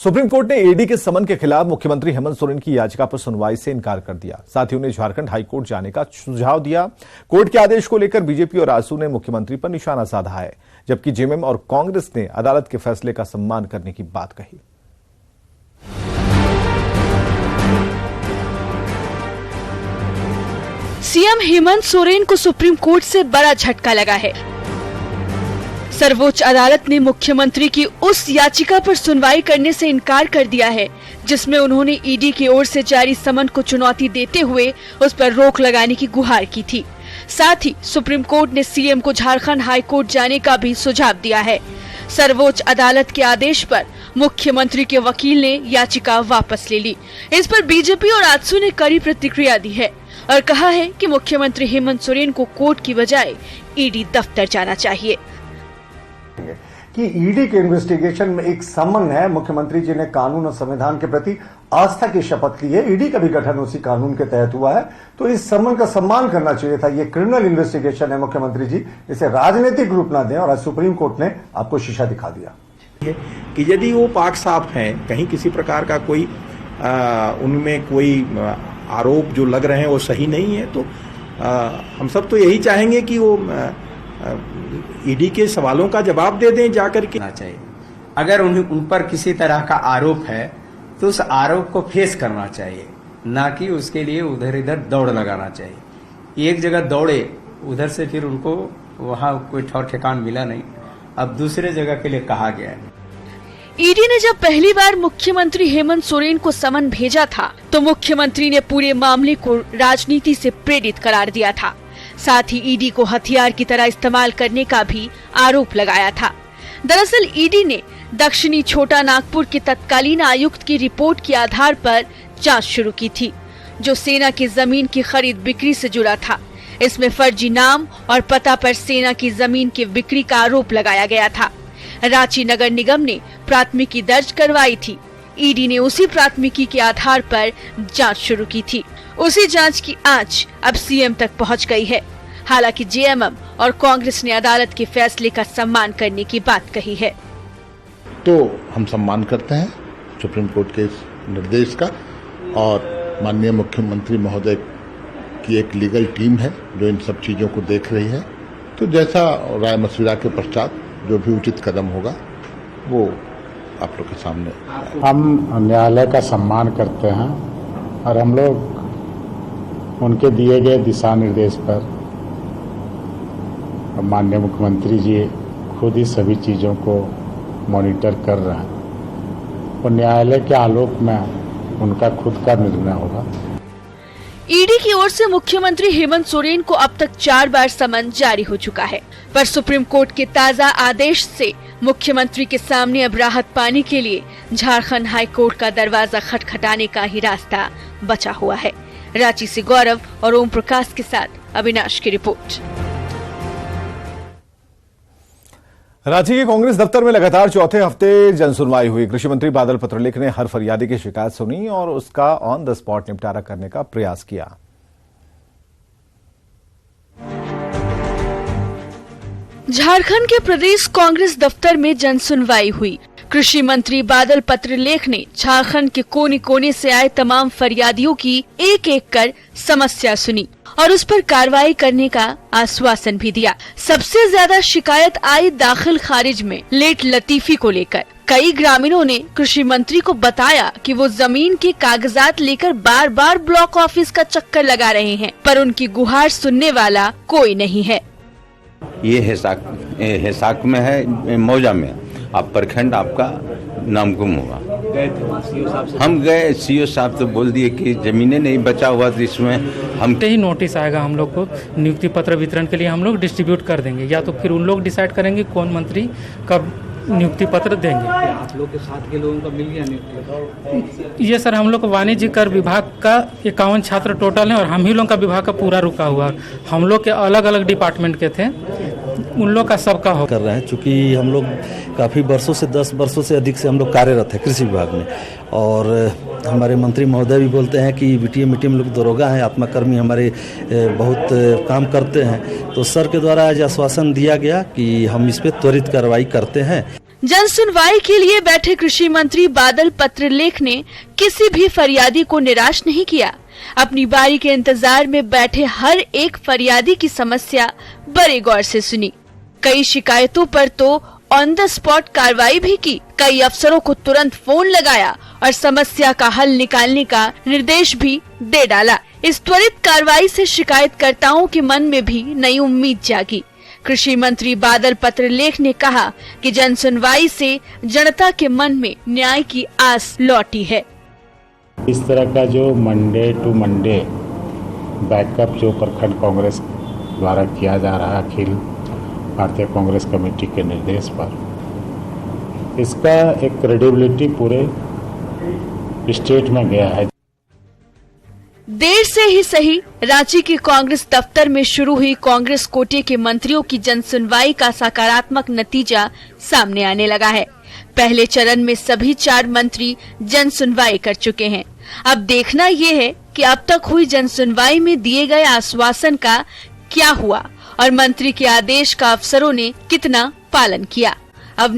Supreme court ने ED के समन के खिलाफ मुख्यमंत्री हेमंत सोरेन की याचिका पर सुनवाई से इनकार कर दिया। साथ ही उन्हें झारखंड हाईकोर्ट जाने का सुझाव दिया। कोर्ट के आदेश को लेकर बीजेपी और आजसू ने मुख्यमंत्री पर निशाना साधा है, जबकि जेएमएम और कांग्रेस ने अदालत के फैसले का सम्मान करने की बात कही। सीएम हेमंत सोरेन को सुप्रीम कोर्ट से बड़ा झटका लगा है। सर्वोच्च अदालत ने मुख्यमंत्री की उस याचिका पर सुनवाई करने से इनकार कर दिया है जिसमें उन्होंने ईडी की ओर से जारी समन को चुनौती देते हुए उस पर रोक लगाने की गुहार की थी। साथ ही सुप्रीम कोर्ट ने सीएम को झारखंड हाई कोर्ट जाने का भी सुझाव दिया है। सर्वोच्च अदालत के आदेश पर मुख्यमंत्री के वकील ने याचिका वापस ले ली। इस पर बीजेपी और आजसू ने कड़ी प्रतिक्रिया दी है और कहा है कि मुख्यमंत्री हेमंत सोरेन को कोर्ट की बजाय ईडी दफ्तर जाना चाहिए। कि ईडी के इन्वेस्टिगेशन में एक समन है, मुख्यमंत्री जी ने कानून और संविधान के प्रति आस्था की शपथ ली है। ईडी का भी गठन उसी कानून के तहत हुआ है, तो इस समन का सम्मान करना चाहिए था। ये क्रिमिनल इन्वेस्टिगेशन है, मुख्यमंत्री जी इसे राजनीतिक रूप ना दें। और आज सुप्रीम कोर्ट ने आपको शीशा दिखा दिया कि यदि वो पाक साफ हैं, कहीं किसी प्रकार का कोई उनमें कोई आरोप जो लग रहे हैं वो सही नहीं है, तो हम सब तो यही चाहेंगे कि वो ईडी के सवालों का जवाब दे दें जाकर के। चाहिए अगर उन पर किसी तरह का आरोप है तो उस आरोप को फेस करना चाहिए, ना कि उसके लिए उधर इधर दौड़ लगाना चाहिए। एक जगह दौड़े, उधर से फिर उनको वहां कोई ठौर ठिकान मिला नहीं, अब दूसरे जगह के लिए कहा गया है। ईडी ने जब पहली बार मुख्यमंत्री हेमंत सोरेन को समन भेजा था तो मुख्यमंत्री ने पूरे मामले को राजनीति से प्रेरित करार दिया था। साथ ही ईडी को हथियार की तरह इस्तेमाल करने का भी आरोप लगाया था। दरअसल ईडी ने दक्षिणी छोटा नागपुर के तत्कालीन आयुक्त की रिपोर्ट के आधार पर जांच शुरू की थी, जो सेना की जमीन की खरीद बिक्री से जुड़ा था। इसमें फर्जी नाम और पता पर सेना की जमीन की बिक्री का आरोप लगाया गया था। रांची नगर निगम ने प्राथमिकी दर्ज करवाई थी। ईडी ने उसी प्राथमिकी के आधार पर जांच शुरू की थी। उसी जांच की आंच अब सीएम तक पहुंच गई है। हालांकि जेएमएम और कांग्रेस ने अदालत के फैसले का सम्मान करने की बात कही है। तो हम सम्मान करते हैं सुप्रीम कोर्ट के इस निर्देश का, और माननीय मुख्यमंत्री महोदय की एक लीगल टीम है जो इन सब चीजों को देख रही है। तो जैसा राय मशविरा के पश्चात जो भी उचित कदम होगा वो आप लोग के सामने। हम न्यायालय का सम्मान करते हैं और हम लोग उनके दिए गए दिशा निर्देश पर माननीय मुख्यमंत्री जी खुद ही सभी चीज़ों को मॉनिटर कर रहे हैं और न्यायालय के आलोक में उनका खुद का निर्णय होगा। ईडी की ओर से मुख्यमंत्री हेमंत सोरेन को अब तक 4 बार समन जारी हो चुका है, पर सुप्रीम कोर्ट के ताज़ा आदेश से मुख्यमंत्री के सामने अब राहत पाने के लिए झारखंड हाई कोर्ट का दरवाजा खटखटाने का ही रास्ता बचा हुआ है। रांची से गौरव और ओम प्रकाश के साथ अविनाश की रिपोर्ट। रांची के कांग्रेस दफ्तर में लगातार चौथे हफ्ते जनसुनवाई हुई। कृषि मंत्री बादल पत्रलेख ने हर फरियादी की शिकायत सुनी और उसका ऑन द स्पॉट निपटारा करने का प्रयास किया। झारखंड के प्रदेश कांग्रेस दफ्तर में जनसुनवाई हुई। कृषि मंत्री बादल पत्रलेख ने झारखंड के कोने कोने से आए तमाम फरियादियों की एक एक कर समस्या सुनी और उस पर कार्रवाई करने का आश्वासन भी दिया। सबसे ज्यादा शिकायत आई दाखिल खारिज में लेट लतीफी को लेकर। कई ग्रामीणों ने कृषि मंत्री को बताया कि वो जमीन के कागजात लेकर बार बार ब्लॉक ऑफिस का चक्कर लगा रहे हैं, पर उनकी गुहार सुनने वाला कोई नहीं है। ये हिसाक में है, मौजा में आप प्रखंड आपका नामगुम हुआ। हम गए, सीओ साहब तो बोल दिए कि जमीनें नहीं बचा हुआ, तो इसमें हम ही नोटिस आएगा हम लोग को नियुक्ति पत्र वितरण के लिए हम लोग डिस्ट्रीब्यूट कर देंगे, या तो फिर उन लोग डिसाइड करेंगे कौन मंत्री कब नियुक्ति पत्र देंगे। आप लोग के साथ के लोगों का मिल गया नियुक्ति? ये सर हम लोग को वाणिज्य कर विभाग का 51 छात्र टोटल है और हम ही लोग का विभाग का पूरा रुका हुआ। हम लोग के अलग अलग डिपार्टमेंट के थे, उन लोग का सबका हो कर रहे हैं। चूँकि हम लोग काफ़ी वर्षों से 10 वर्षों से अधिक से हम लोग कार्यरत है कृषि विभाग में, और हमारे मंत्री महोदय भी बोलते हैं कि बीटीएम में लोग दरोगा हैं, आत्माकर्मी हमारे बहुत काम करते हैं। तो सर के द्वारा आज आश्वासन दिया गया कि हम इस पर त्वरित कार्रवाई करते हैं। जन सुनवाई के लिए बैठे कृषि मंत्री बादल पत्रलेख ने किसी भी फरियादी को निराश नहीं किया। अपनी बारी के इंतजार में बैठे हर एक फरियादी की समस्या बड़े गौर से सुनी। कई शिकायतों पर तो ऑन द स्पॉट कार्रवाई भी की। कई अफसरों को तुरंत फोन लगाया और समस्या का हल निकालने का निर्देश भी दे डाला। इस त्वरित कार्रवाई से शिकायतकर्ताओं के मन में भी नई उम्मीद जागी। कृषि मंत्री बादल पत्रलेख ने कहा कि जन सुनवाई से जनता के मन में न्याय की आस लौटी है। इस तरह का जो मंडे टू मंडे बैकअप जो प्रखंड कांग्रेस द्वारा किया जा रहा है अखिल भारतीय कांग्रेस कमेटी के निर्देश पर, इसका एक क्रेडिबिलिटी पूरे स्टेट में गया है। देर से ही सही, रांची के कांग्रेस दफ्तर में शुरू हुई कांग्रेस कोटे के मंत्रियों की जन सुनवाई का सकारात्मक नतीजा सामने आने लगा है। पहले चरण में सभी 4 मंत्री जन सुनवाई कर चुके हैं। अब देखना ये है कि अब तक हुई जन सुनवाई में दिए गए आश्वासन का क्या हुआ और मंत्री के आदेश का अफसरों ने कितना पालन किया। अब